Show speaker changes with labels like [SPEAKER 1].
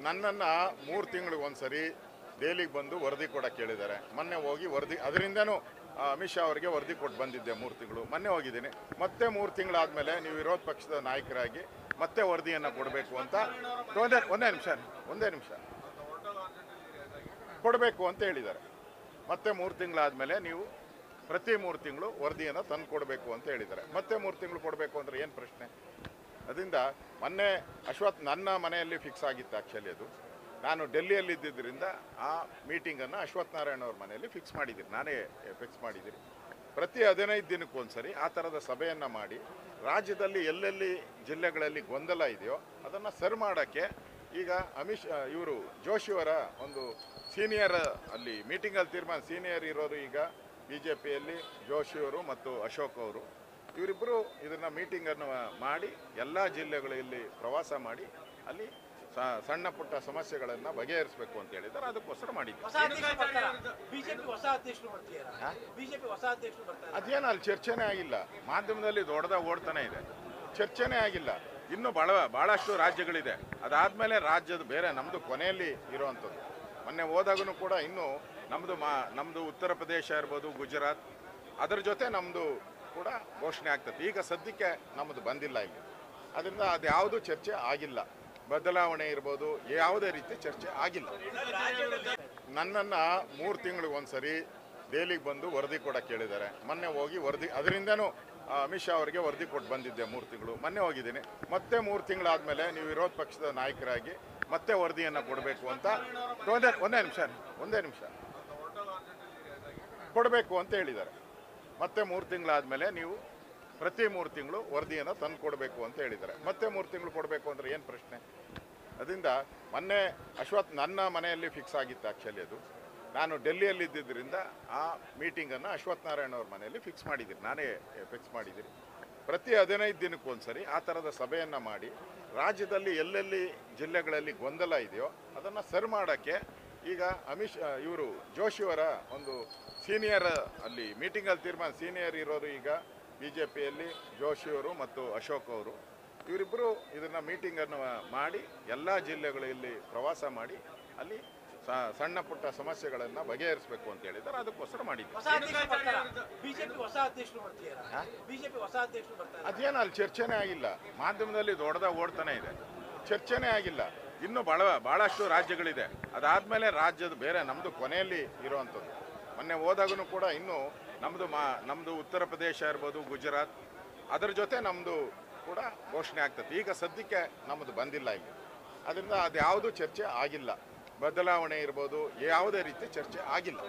[SPEAKER 1] ನನ್ನನ್ನು 3 ತಿಂಗಳಿಗೆ ಒಂದ್ಸರಿ ದೆಹಲಿಗೆ ಬಂದು ವರದಿ ಕೊಡಕ್ಕೆ ಹೇಳಿದ್ದಾರೆ. ಮೊನ್ನೆ ಹೋಗಿ ವರದಿ ಅದರಿಂದನೂ ಅಮಿತ್ ಶಾ ಅವರಿಗೆ ವರದಿ ಕೊಟ್ಟು ಬಂದಿದ್ದೆ 3 ತಿಂಗಳು. ಮೊನ್ನೆ ಹೋಗಿದ್ದೀನಿ. ಮತ್ತೆ 3 ತಿಂಗಳಾದಮೇಲೆ ನೀವು ವಿರೋಧ ಪಕ್ಷದ ನಾಯಕರಾಗಿ ಮತ್ತೆ ವರದಿಯನ್ನು ಕೊಡಬೇಕು ಅಂತ ಒಂದೇ ನಿಮಿಷ ಕೊಡಬೇಕು ಅಂತ ಹೇಳಿದ್ದಾರೆ. ಮತ್ತೆ 3 ತಿಂಗಳಾದಮೇಲೆ ನೀವು ಪ್ರತಿ 3 ತಿಂಗಳು ವರದಿಯನ್ನು ತಂದು ಕೊಡಬೇಕು ಅಂತ ಹೇಳಿದ್ದಾರೆ. ಮತ್ತೆ 3 ತಿಂಗಳು ಕೊಡಬೇಕು ಅಂದರೆ ಏನು ಪ್ರಶ್ನೆ? ಅದರಿಂದ ಮೊನ್ನೆ ನನ್ನ ಮನೆಯಲ್ಲಿ ಫಿಕ್ಸ್ ಆಗಿತ್ತು. ಆ್ಯಕ್ಚುಲಿ ಅದು ನಾನು ಡೆಲ್ಲಿಯಲ್ಲಿ ಇದ್ದಿದ್ದರಿಂದ ಆ ಮೀಟಿಂಗನ್ನು ಅಶ್ವಥ್ ನಾರಾಯಣ ಅವ್ರ ಮನೆಯಲ್ಲಿ ಫಿಕ್ಸ್ ಮಾಡಿದ್ದೀನಿ. ನಾನೇ ಫಿಕ್ಸ್ ಮಾಡಿದ್ದೀನಿ. ಪ್ರತಿ 15 ದಿನಕ್ಕೊಂದ್ಸರಿ ಆ ಥರದ ಸಭೆಯನ್ನು ಮಾಡಿ ರಾಜ್ಯದಲ್ಲಿ ಎಲ್ಲೆಲ್ಲಿ ಜಿಲ್ಲೆಗಳಲ್ಲಿ ಗೊಂದಲ ಇದೆಯೋ ಅದನ್ನು ಸರಿ ಮಾಡೋಕ್ಕೆ ಈಗ ಇವರು ಜೋಶಿಯವರ ಒಂದು ಸೀನಿಯರ್ ಅಲ್ಲಿ ಮೀಟಿಂಗಲ್ಲಿ ಸೀನಿಯರ್ ಇರೋರು ಈಗ BJPಯಲ್ಲಿ ಜೋಶಿಯವರು ಮತ್ತು ಅಶೋಕ್ ಅವರು ಇವರಿಬ್ಬರು ಇದನ್ನು ಮೀಟಿಂಗನ್ನು ಮಾಡಿ ಎಲ್ಲ ಜಿಲ್ಲೆಗಳಲ್ಲಿ ಪ್ರವಾಸ ಮಾಡಿ ಅಲ್ಲಿ ಸಣ್ಣ ಪುಟ್ಟ ಸಮಸ್ಯೆಗಳನ್ನು ಬಗೆಹರಿಸಬೇಕು ಅಂತ ಹೇಳಿದ್ದಾರೆ. ಅದಕ್ಕೋಸ್ಕರ ಮಾಡಿದ್ದೀವಿ. ಅದೇನು ಅಲ್ಲಿ ಚರ್ಚೆನೇ ಆಗಿಲ್ಲ. ಮಾಧ್ಯಮದಲ್ಲಿ ದೊಡ್ಡದಾಗಿ ಓಡ್ತಾನೆ ಇದೆ, ಚರ್ಚೆನೇ ಆಗಿಲ್ಲ. ಇನ್ನೂ ಭಾಳಷ್ಟು ರಾಜ್ಯಗಳಿದೆ. ಅದಾದಮೇಲೆ ರಾಜ್ಯದ ಬೇರೆ ನಮ್ಮದು ಕೊನೆಯಲ್ಲಿ ಇರೋವಂಥದ್ದು. ಮೊನ್ನೆ ಹೋದಾಗೂ ಕೂಡ ಇನ್ನೂ ನಮ್ಮದು ಉತ್ತರ ಪ್ರದೇಶ ಇರ್ಬೋದು, ಗುಜರಾತ್, ಅದರ ಜೊತೆ ನಮ್ಮದು ಕೂಡ ಘೋಷಣೆ ಆಗ್ತದೆ. ಈಗ ಸದ್ಯಕ್ಕೆ ನಮ್ಮದು ಬಂದಿಲ್ಲ ಇಲ್ಲಿ. ಅದರಿಂದ ಅದು ಯಾವುದೂ ಚರ್ಚೆ ಆಗಿಲ್ಲ. ಬದಲಾವಣೆ ಇರ್ಬೋದು, ಯಾವುದೇ ರೀತಿ ಚರ್ಚೆ ಆಗಿಲ್ಲ. ನನ್ನನ್ನು 3 ತಿಂಗಳಿಗೆ ಒಂದ್ಸರಿ ದೆಹಲಿಗೆ ಬಂದು ವರದಿ ಕೊಡಕ್ಕೆ ಹೇಳಿದ್ದಾರೆ. ಮೊನ್ನೆ ಹೋಗಿ ವರದಿ ಅದರಿಂದನೂ ಅಮಿತ್ ಶಾ ಅವರಿಗೆ ವರದಿ ಕೊಟ್ಟು ಬಂದಿದ್ದೆ 3 ತಿಂಗಳು. ಮೊನ್ನೆ ಹೋಗಿದ್ದೀನಿ. ಮತ್ತೆ 3 ತಿಂಗಳಾದಮೇಲೆ ನೀವು ವಿರೋಧ ಪಕ್ಷದ ನಾಯಕರಾಗಿ ಮತ್ತೆ ವರದಿಯನ್ನು ಕೊಡಬೇಕು ಅಂತ ಒಂದೇ ನಿಮಿಷ ಕೊಡಬೇಕು ಅಂತ ಹೇಳಿದ್ದಾರೆ. ಮತ್ತೆ 3 ತಿಂಗಳಾದಮೇಲೆ ನೀವು ಪ್ರತಿ 3 ತಿಂಗಳು ವರದಿಯನ್ನು ತಂದು ಕೊಡಬೇಕು ಅಂತ ಹೇಳಿದ್ದಾರೆ. ಮತ್ತೆ 3 ತಿಂಗಳು ಕೊಡಬೇಕು ಅಂದರೆ ಏನು ಪ್ರಶ್ನೆ? ಅದರಿಂದ ಮೊನ್ನೆ ನನ್ನ ಮನೆಯಲ್ಲಿ ಫಿಕ್ಸ್ ಆಗಿತ್ತು. ಆ್ಯಕ್ಚುಲಿ ಅದು ನಾನು ಡೆಲ್ಲಿಯಲ್ಲಿ ಇದ್ದಿದ್ದರಿಂದ ಆ ಮೀಟಿಂಗನ್ನು ಅಶ್ವಥ್ ನಾರಾಯಣ ಅವ್ರ ಮನೆಯಲ್ಲಿ ಫಿಕ್ಸ್ ಮಾಡಿದ್ದೀನಿ. ನಾನೇ ಫಿಕ್ಸ್ ಮಾಡಿದ್ದೀನಿ. ಪ್ರತಿ 15 ದಿನಕ್ಕೊಂದ್ಸರಿ ಆ ಥರದ ಸಭೆಯನ್ನು ಮಾಡಿ ರಾಜ್ಯದಲ್ಲಿ ಎಲ್ಲೆಲ್ಲಿ ಜಿಲ್ಲೆಗಳಲ್ಲಿ ಗೊಂದಲ ಇದೆಯೋ ಅದನ್ನು ಸರಿ ಮಾಡೋಕ್ಕೆ ಈಗ ಇವರು ಜೋಶಿಯವರ ಒಂದು ಸೀನಿಯರ್ ಅಲ್ಲಿ ಮೀಟಿಂಗಲ್ಲಿ ಸೀನಿಯರ್ ಇರೋರು ಈಗ BJPಯಲ್ಲಿ ಜೋಶಿಯವರು ಮತ್ತು ಅಶೋಕ್ ಅವರು ಇವರಿಬ್ಬರು ಇದನ್ನು ಮೀಟಿಂಗನ್ನು ಮಾಡಿ ಎಲ್ಲ ಜಿಲ್ಲೆಗಳಲ್ಲಿ ಪ್ರವಾಸ ಮಾಡಿ ಅಲ್ಲಿ ಸಣ್ಣ ಪುಟ್ಟ ಸಮಸ್ಯೆಗಳನ್ನು ಬಗೆಹರಿಸಬೇಕು ಅಂತ ಹೇಳಿದ್ದಾರೆ. ಅದಕ್ಕೋಸ್ಕರ ಮಾಡಿದ್ದೀವಿ. ಅದೇನು ಅಲ್ಲಿ ಚರ್ಚೆನೇ ಆಗಿಲ್ಲ. ಮಾಧ್ಯಮದಲ್ಲಿ ದೊಡ್ಡದಾಗಿ ಓಡ್ತಾನೆ ಇದೆ, ಚರ್ಚೆನೇ ಆಗಿಲ್ಲ. ಇನ್ನೂ ಭಾಳಷ್ಟು ರಾಜ್ಯಗಳಿದೆ. ಅದಾದಮೇಲೆ ರಾಜ್ಯದ ಬೇರೆ ನಮ್ಮದು ಕೊನೆಯಲ್ಲಿ ಇರೋವಂಥದ್ದು. ಮೊನ್ನೆ ಹೋದಾಗೂ ಕೂಡ ಇನ್ನೂ ನಮ್ಮದು ಉತ್ತರ ಪ್ರದೇಶ ಇರ್ಬೋದು, ಗುಜರಾತ್, ಅದರ ಜೊತೆ ನಮ್ಮದು ಕೂಡ ಘೋಷಣೆ ಆಗ್ತದೆ. ಈಗ ಸದ್ಯಕ್ಕೆ ನಮ್ಮದು ಬಂದಿಲ್ಲ ಇಲ್ಲಿ. ಅದರಿಂದ ಅದು ಯಾವುದೂ ಚರ್ಚೆ ಆಗಿಲ್ಲ. ಬದಲಾವಣೆ ಇರ್ಬೋದು, ಯಾವುದೇ ರೀತಿ ಚರ್ಚೆ ಆಗಿಲ್ಲ.